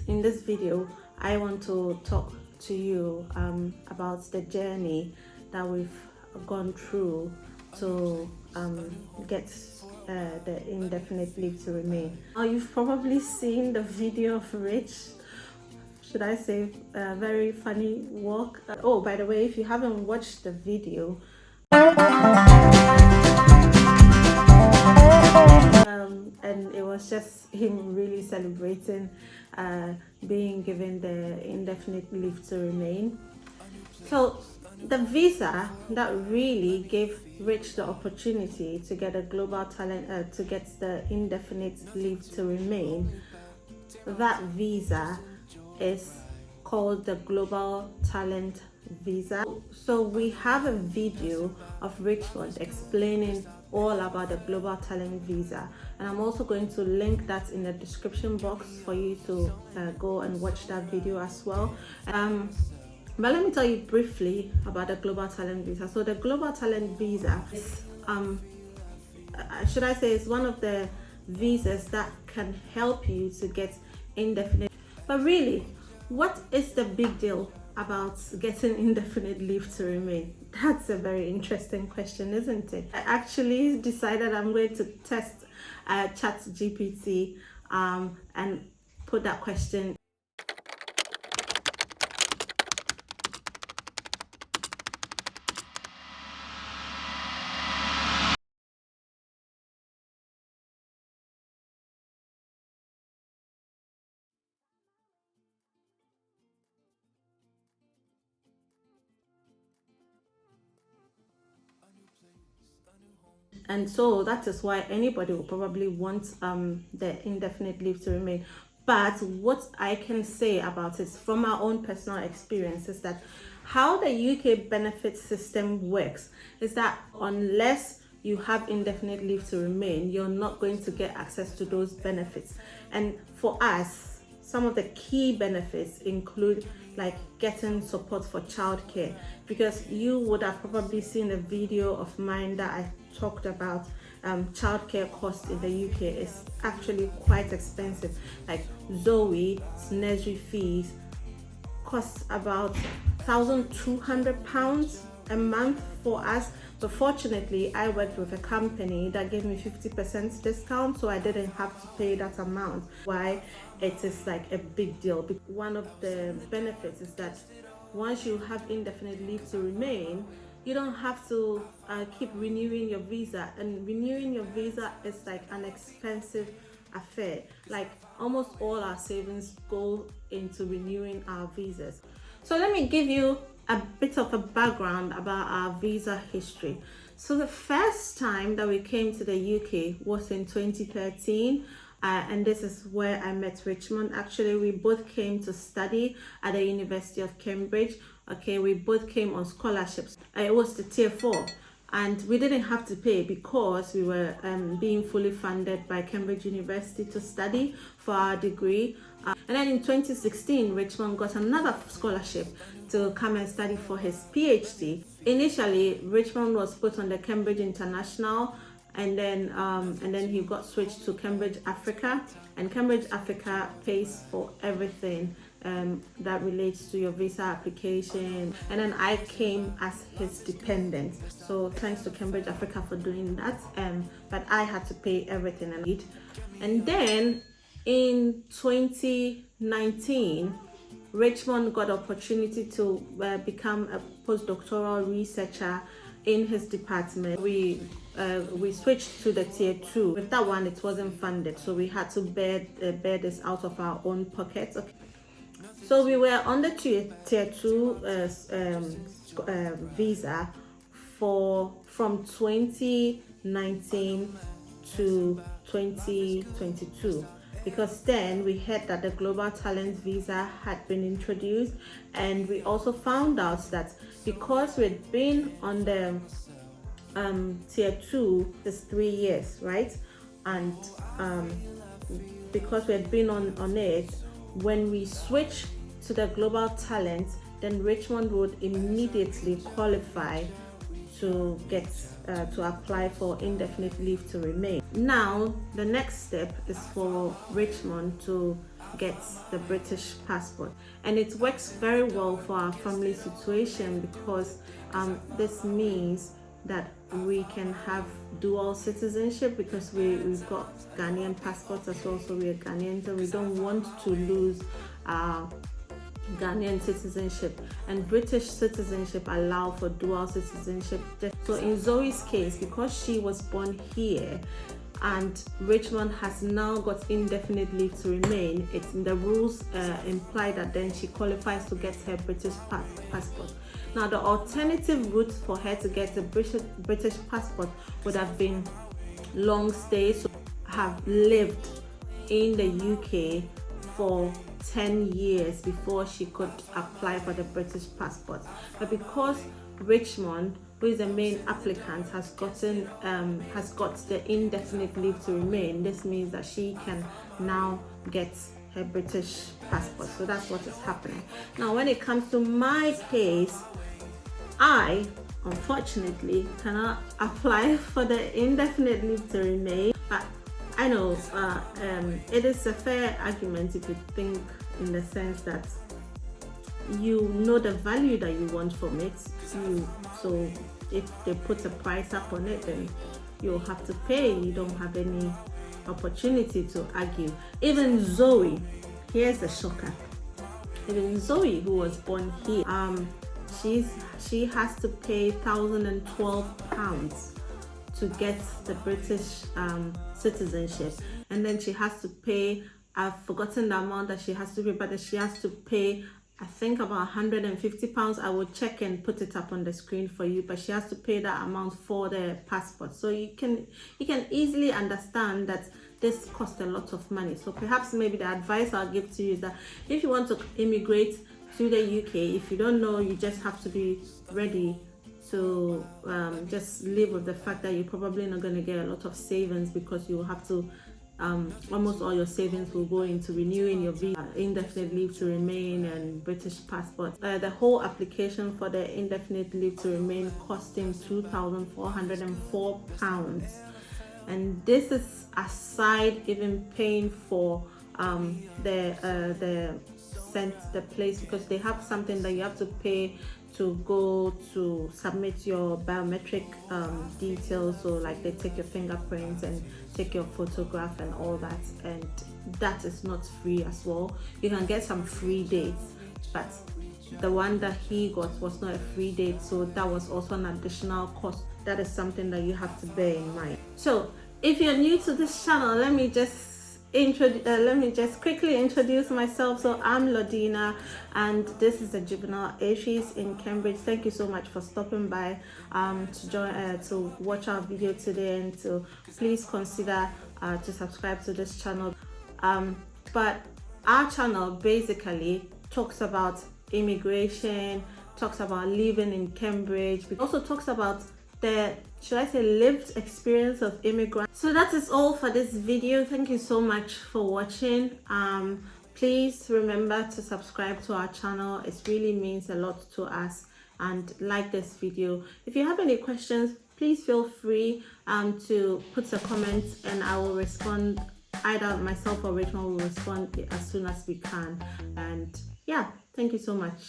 in this video, I want to talk to you about the journey that we've gone through to get the indefinite leave to remain. Now, you've probably seen the video of Rich, should I say, very funny walk. Oh, by the way, if you haven't watched the video, and it was just him really celebrating being given the indefinite leave to remain. So the visa that really gave Rich the opportunity to get a global talent, to get the indefinite leave to remain, that visa is called the Global Talent Visa. So we have a video of Richmond explaining all about the Global Talent Visa, and I'm also going to link that in the description box for you to go and watch that video as well. But let me tell you briefly about the Global Talent Visa. So the Global Talent Visa is, should I say, is one of the visas that can help you to get indefinite. But really, what is the big deal about getting indefinite leave to remain? That's a very interesting question, isn't it? I actually decided I'm going to test ChatGPT and put that question. And so that is why anybody will probably want the indefinite leave to remain. But what I can say about it from our own personal experience is that how the UK benefit system works is that unless you have indefinite leave to remain, you're not going to get access to those benefits. And for us, some of the key benefits include like getting support for childcare, because you would have probably seen a video of mine that I talked about childcare costs in the UK is actually quite expensive. Like Zoe's nursery fees cost about £1,200 a month for us. But fortunately, I worked with a company that gave me 50% discount, so I didn't have to pay that amount. Why it is like a big deal. One of the benefits is that once you have indefinite leave to remain, you don't have to keep renewing your visa, and renewing your visa is like an expensive affair. Like almost all our savings go into renewing our visas. So let me give you a bit of a background about our visa history. So the first time that we came to the UK was in 2013. And this is where I met Richmond. Actually, we both came to study at the University of Cambridge. Okay, we both came on scholarships. It was the tier 4, and we didn't have to pay because we were being fully funded by Cambridge University to study for our degree. And then in 2016, Richmond got another scholarship to come and study for his PhD. Initially, Richmond was put on the Cambridge International, and then he got switched to Cambridge Africa, and Cambridge Africa pays for everything that relates to your visa application. And then I came as his dependent, so thanks to Cambridge Africa for doing that, but I had to pay everything. And then in 2019, Richmond got opportunity to become a postdoctoral researcher in his department. We switched to the tier 2. With that one, it wasn't funded, so we had to bear this out of our own pockets. Okay. So we were on the tier 2 visa from 2019 to 2022. Because then we heard that the Global Talent Visa had been introduced, and we also found out that because we'd been on the tier 2, it's 3 years, right? And because we had been on it, when we switch to the Global Talent, then Richmond would immediately qualify to get to apply for indefinite leave to remain. Now the next step is for Richmond to gets the British passport. And it works very well for our family situation because this means that we can have dual citizenship because we've got Ghanaian passports as well, so we are Ghanaians and we don't want to lose our Ghanaian citizenship, and British citizenship allow for dual citizenship. So in Zoe's case, because she was born here and Richmond has now got indefinite leave to remain, it's the rules imply that then she qualifies to get her British passport. Now the alternative route for her to get a British passport would have been long stay, so have lived in the UK for 10 years before she could apply for the British passport. But because Richmond, who is the main applicant, has got the indefinite leave to remain, this means that she can now get her British passport. So that's what is happening. Now when it comes to my case, I unfortunately cannot apply for the indefinite leave to remain. But I know it is a fair argument if you think in the sense that you know the value that you want from it. So if they put a price up on it, then you'll have to pay. You don't have any opportunity to argue. Even Zoe, here's the shocker. Even Zoe, who was born here, she has to pay £1,012 to get the British citizenship, and then she has to pay, I've forgotten the amount that she has to pay, but she has to pay I think about £150. I will check and put it up on the screen for you, but she has to pay that amount for the passport. So you can easily understand that this costs a lot of money. So perhaps maybe the advice I'll give to you is that if you want to immigrate to the UK, if you don't know, you just have to be ready to just live with the fact that you're probably not going to get a lot of savings, because you will have to almost all your savings will go into renewing your visa, indefinite leave to remain, and British passport. The whole application for the indefinite leave to remain costing £2,404, and this is aside even paying for the place, because they have something that you have to pay to go to submit your biometric details. So like they take your fingerprints and take your photograph and all that, and that is not free as well. You can get some free dates, but the one that he got was not a free date, so that was also an additional cost. That is something that you have to bear in mind. So if you're new to this channel, let me just quickly introduce myself. So I'm Lodina, and this is the Juvenile Aries in Cambridge. Thank you so much for stopping by to join to watch our video today, and to please consider to subscribe to this channel. But our channel basically talks about immigration, talks about living in Cambridge. It also talks about the, should I say, lived experience of immigrants. So that is all for this video. Thank you so much for watching. Please remember to subscribe to our channel. It really means a lot to us, and like this video. If you have any questions, please feel free to put a comment, and I will respond. Either myself or Rachel will respond as soon as we can. And yeah, thank you so much.